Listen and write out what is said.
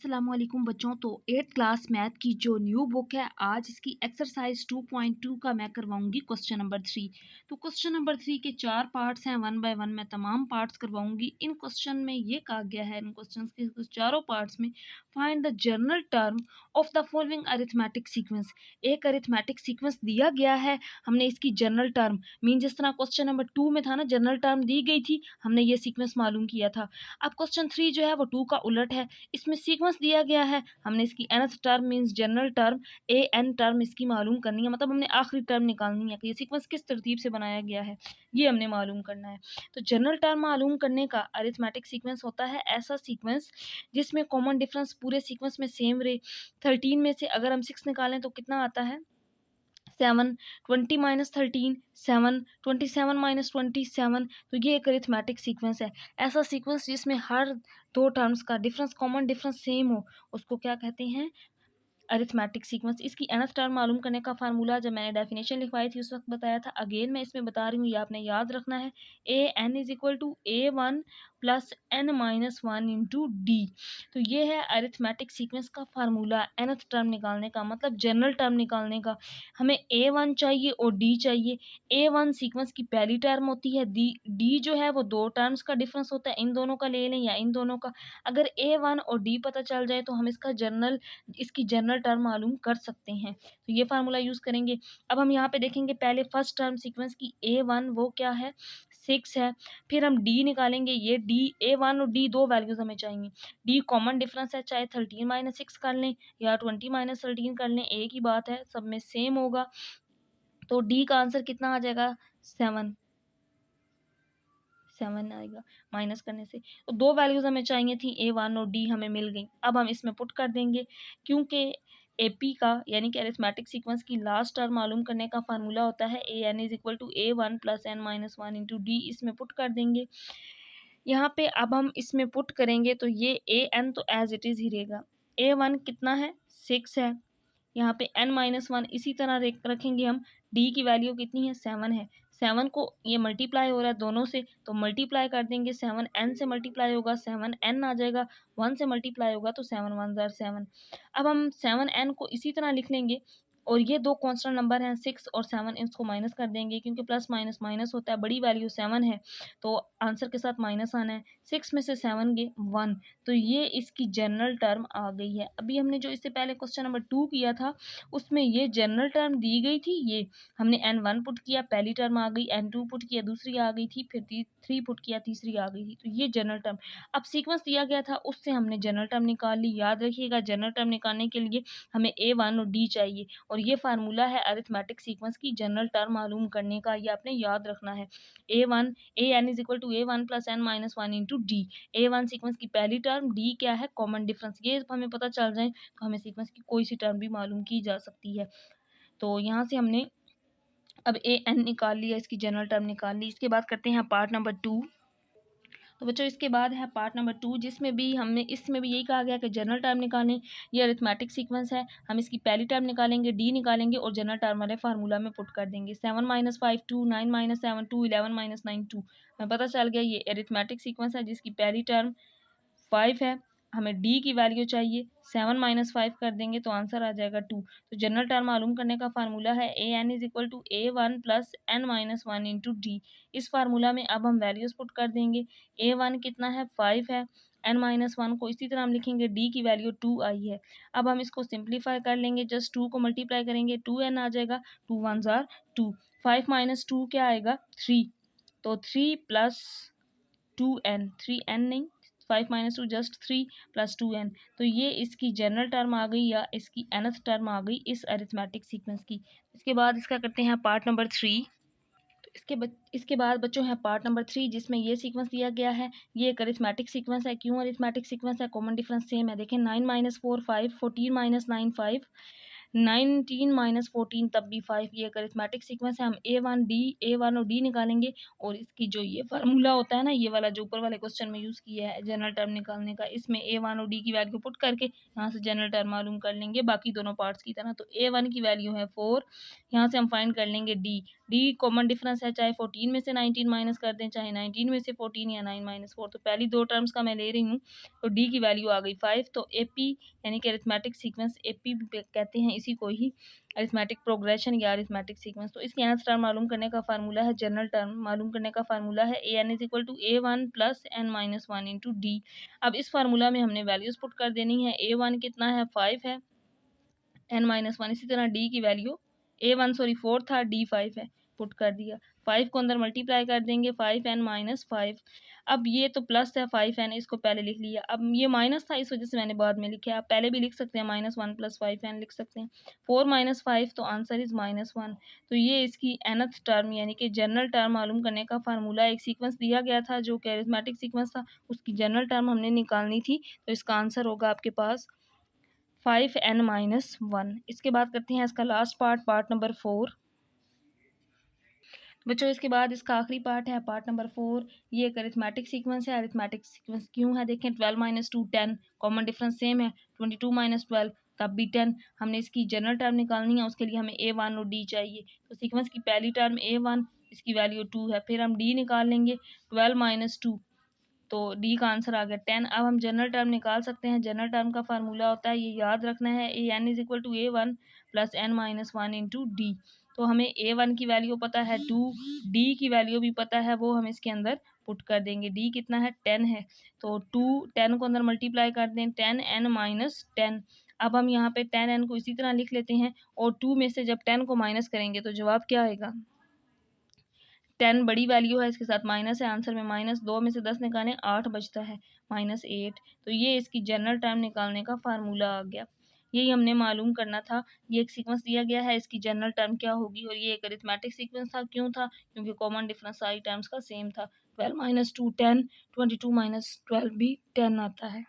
अस्सलाम वालेकुम बच्चों। तो 8th क्लास मैथ की जो न्यू बुक है, आज इसकी एक्सरसाइज 2.2 का मैं करवाऊंगी क्वेश्चन नंबर 3। तो क्वेश्चन नंबर 3 के 4 पार्ट्स हैं, 1 बाय 1 मैं तमाम पार्ट्स करवाऊंगी। इन क्वेश्चन में ये कहा गया है, इन क्वेश्चंस के चारों पार्ट्स में find the general term of the following arithmetic sequence. एक अरिथमेटिक सीक्वेंस दिया गया है, हमने इसकी जनरल टर्म मीन जिस तरह क्वेश्चन नंबर 2 में था ना, जनरल टर्म दी गई थी, हमने ये सीक्वेंस मालूम किया था। अब क्वेश्चन 3 जो है वो 2 का उलट है, इसमें सीक्वेंस दिया गया है, हमने इसकी nth term means general term an term इसकी मालूम करनी है, मतलब हमने आखिरी टर्म निकालनी है कि ये सीक्वेंस किस तरतीब से बनाया गया है, ये हमने मालूम करना है। तो जनरल टर्म मालूम करने का अरिथमेटिक सीक्वेंस होता है ऐसा सीक्वेंस जिसमें कॉमन डिफरेंस पूरे सीक्वेंस में सेम रहे। 13 में से अगर हम 6 निकालें तो कितना आता है 7, 20 माइनस 13 7, 27 माइनस 27। तो ये एक अरिथमेटिक सीक्वेंस है, ऐसा सीक्वेंस जिसमें हर दो टर्म्स का डिफरेंस कॉमन डिफरेंस सेम हो, उसको क्या कहते हैं, अरिथमेटिक सीक्वेंस। इसकी nth टर्म मालूम करने का फार्मूला जब मैंने डेफिनेशन लिखवाई थी उस वक्त बताया था, अगेन मैं इसमें बता रही हूँ, ये आपने याद रखना है। A n is equal to A1 plus n minus 1 into d. तो ये है अरिथमेटिक सीक्वेंस का फार्मूला nth टर्म निकालने का, मतलब जनरल टर्म निकालने का। हमें A1 चाहिए और D चाहिए। A1 सीक्वेंस की पहली टर्म होती है, D जो है वो दो टर्म्स का डिफरेंस होता है, इन दोनों का ले लें या इन दोनों का। अगर A1 और D पता चल जाए तो हम इसकी जनरल टर्म मालूम कर सकते हैं, तो ये फार्मूला यूज करेंगे। अब हम यहाँ पे देखेंगे, पहले फर्स्ट टर्म सीक्वेंस की A1 वो क्या है 6 है, फिर हम D निकालेंगे, ये D A1 और D दो वैल्यूज हमें चाहिए। D कॉमन डिफरेंस है, चाहे 13 माइनस 6 कर लें या 20 माइनस 13 कर लें, एक ही बात है, सब में सेम होगा। तो D का आंसर कितना आ जाएगा 7 आएगा माइनस करने से। तो दो वैल्यूज हमें चाहिए थी, A1 और D हमें मिल गई। अब हम इसमें पुट कर देंगे, क्योंकि AP का यानी कि अरिथमेटिक सीक्वेंस की लास्ट टर्म मालूम करने का फार्मूला होता है AN is equal to A1 plus n minus 1 into d. इसमें पुट कर देंगे यहाँ पे। अब हम इसमें पुट करेंगे तो ये AN तो एज इट इज़ ही रहेगा। A1 कितना है 6 है, यहाँ पे n माइनस 1 इसी तरह रखेंगे हम। D की वैल्यू कितनी है 7 है, 7 को ये मल्टीप्लाई हो रहा है दोनों से, तो मल्टीप्लाई कर देंगे, 7 n से मल्टीप्लाई होगा 7 n आ जाएगा, 1 से मल्टीप्लाई होगा तो 7 1 ज़ार 7। अब हम 7 n को इसी तरह लिख लेंगे, और ये दो कांस्टेंट नंबर हैं 6 और 7, इसको माइनस कर देंगे, क्योंकि प्लस माइनस माइनस होता है, बड़ी वैल्यू 7 है तो आंसर के साथ माइनस आना है। 6 में से 7 गए 1, तो ये इसकी जनरल टर्म आ गई है। अभी हमने जो इससे पहले क्वेश्चन नंबर 2 किया था उसमें ये जनरल टर्म दी गई थी, ये हमने n1 पुट किया, पहली टर्म आ गई, n2 पुट किया, दूसरी आ गई थी, फिर 3 पुट किया, तीसरी आ गई थी, तो ये जनरल टर्म। अब सीक्वेंस दिया गया था उससे हमने जनरल टर्म निकाल ली। याद रखिएगा, जनरल टर्म निकालने के लिए हमें A1 और D चाहिए, और ये फार्मूला है अरिथमेटिक सीक्वेंस की जनरल टर्म मालूम करने का, ये आपने याद रखना है। AN is equal to A1 plus n minus 1 into d. A1 sequence की पहली टर्म, D क्या है कॉमन डिफरेंस, ये हमें पता चल जाए तो हमें सीक्वेंस की कोई सी टर्म भी मालूम की जा सकती है। तो यहाँ से हमने अब AN निकाल लिया, इसकी जनरल टर्म निकाल ली। इसके बाद करते हैं पार्ट नंबर 2। तो बच्चों इसके बाद है पार्ट नंबर 2, जिसमें भी इसमें भी यही कहा गया कि जनरल टर्म निकालें। ये अरिथमेटिक सीक्वेंस है, हम इसकी पहली टर्म निकालेंगे, D निकालेंगे और जनरल टर्म वाले फार्मूला में पुट कर देंगे। 7 माइनस 5 2, 9 माइनस 7 2, 11 माइनस 9 2। हमें पता चल गया ये अरिथमेटिक सीक्वेंस है जिसकी पहली टर्म 5 है, हमें D की वैल्यू चाहिए, 7 माइनस 5 कर देंगे तो आंसर आ जाएगा 2। तो जनरल टर्म मालूम करने का फार्मूला है AN is equal to A1 plus n minus 1 into d. इस फार्मूला में अब हम वैल्यूज पुट कर देंगे। A1 कितना है 5 है, n माइनस 1 को इसी तरह हम लिखेंगे, D की वैल्यू 2 आई है। अब हम इसको सिंप्लीफाई कर लेंगे, जस्ट 2 को मल्टीप्लाई करेंगे, 2n आ जाएगा, 2 1 ज़ार 2। 5 माइनस 2 क्या आएगा 3, तो 3 प्लस 2n, 3n नहीं, 5 माइनस 2 जस्ट 3 प्लस 2n। तो ये इसकी जनरल टर्म आ गई या इसकी nth टर्म आ गई इस अरिथमेटिक सीक्वेंस की। इसके बाद इसका करते हैं पार्ट नंबर 3। तो इसके बाद बच्चों है पार्ट नंबर 3, जिसमें ये सीक्वेंस दिया गया है। ये एक अरिथमेटिक सीक्वेंस है, क्यों अरिथमेटिक सीक्वेंस है, कॉमन डिफरेंस सेम है। देखें 9 माइनस 4 5, 14 माइनस 9 5, 19 माइनस 14 तब भी 5। ये एक अरिथमेटिक सीक्वेंस है, हम A1 और D निकालेंगे, और इसकी जो ये फार्मूला होता है ना, ये वाला जो ऊपर वाले क्वेश्चन में यूज़ किया है जनरल टर्म निकालने का, इसमें A1 और D की वैल्यू पुट करके यहाँ से जनरल टर्म मालूम कर लेंगे बाकी दोनों पार्ट्स की तरह। तो A1 की वैल्यू है 4, यहाँ से हम फाइंड कर लेंगे D। डी कॉमन डिफरेंस है, चाहे 14 में से 19 माइनस कर दें, चाहे 19 में से 14 या 9 - 4। तो पहली दो टर्म्स का मैं ले रही हूँ, तो डी की वैल्यू आ गई 5। तो एपी यानी कि अरिथमेटिक सीक्वेंस, एपी कहते हैं इसी को ही, अरिथमेटिक प्रोग्रेशन या अरिथमेटिक सीक्वेंस। तो इसकी nth टर्म मालूम करने का फार्मूला है, जनरल टर्म मालूम करने का फार्मूला है an = a1 + n - 1 × d। अब इस फार्मूला में हमने वैल्यूज पुट कर देनी है। a1 कितना है, 5 है, n - 1। इसी तरह डी की वैल्यू a1 4 था, d 5 है, पुट कर दिया। 5 को अंदर मल्टीप्लाई कर देंगे, 5n - 5। अब ये तो प्लस है 5n, इसको पहले लिख लिया। अब ये माइनस था, इस वजह से मैंने बाद में लिखा है। आप पहले भी लिख सकते हैं, -1 + 5n लिख सकते हैं। 4 - 5, तो आंसर इज -1। तो ये इसकी nth टर्म यानी कि जनरल टर्म मालूम करने का फार्मूला। एक सीक्वेंस दिया गया था जो कि अरिथमेटिक सीक्वेंस था, उसकी जनरल टर्म हमने निकालनी थी। तो इसका आंसर होगा आपके पास 5n - 1। इसके बाद करते हैं इसका लास्ट पार्ट, पार्ट नंबर 4। बच्चों इसके बाद इसका आखिरी पार्ट है, पार्ट नंबर 4। ये एक अरिथमेटिक सीक्वेंस है। अरिथमेटिक सीक्वेंस क्यों है, देखें, 12 - 2 10, कॉमन डिफरेंस सेम है, 22 - 12 तब भी 10। हमने इसकी जनरल टर्म निकालनी है, उसके लिए हमें a1 और d चाहिए। तो सीक्वेंस की पहली टर्म a1, इसकी वैल्यू 2 है, फिर हम d निकाल लेंगे, 12 - 2, तो डी का आंसर आ गया 10। अब हम जनरल टर्म निकाल सकते हैं। जनरल टर्म का फार्मूला होता है, ये याद रखना है, an = a1 + n - 1 × d। तो हमें a1 की वैल्यू पता है 2, d की वैल्यू भी पता है, वो हम इसके अंदर पुट कर देंगे। d कितना है, 10 है, तो 2 10 को अंदर मल्टीप्लाई कर दें, 10n - 10। अब हम यहाँ पे 10n को इसी तरह लिख लेते हैं, और 2 में से जब 10 को माइनस करेंगे तो जवाब क्या आएगा, 10 बड़ी वैल्यू है, इसके साथ माइनस है, आंसर में माइनस। 2 में से 10 निकालें, 8 बचता है, -8। तो ये इसकी जनरल टर्म निकालने का फार्मूला आ गया। यही हमने मालूम करना था। ये एक सीक्वेंस दिया गया है, इसकी जनरल टर्म क्या होगी, और ये एक अरिथमेटिक सीक्वेंस था। क्यों था, क्योंकि कॉमन डिफरेंस सारी टर्म्स का सेम था। 12 - 2 10, 22 - 12 भी 10 आता है।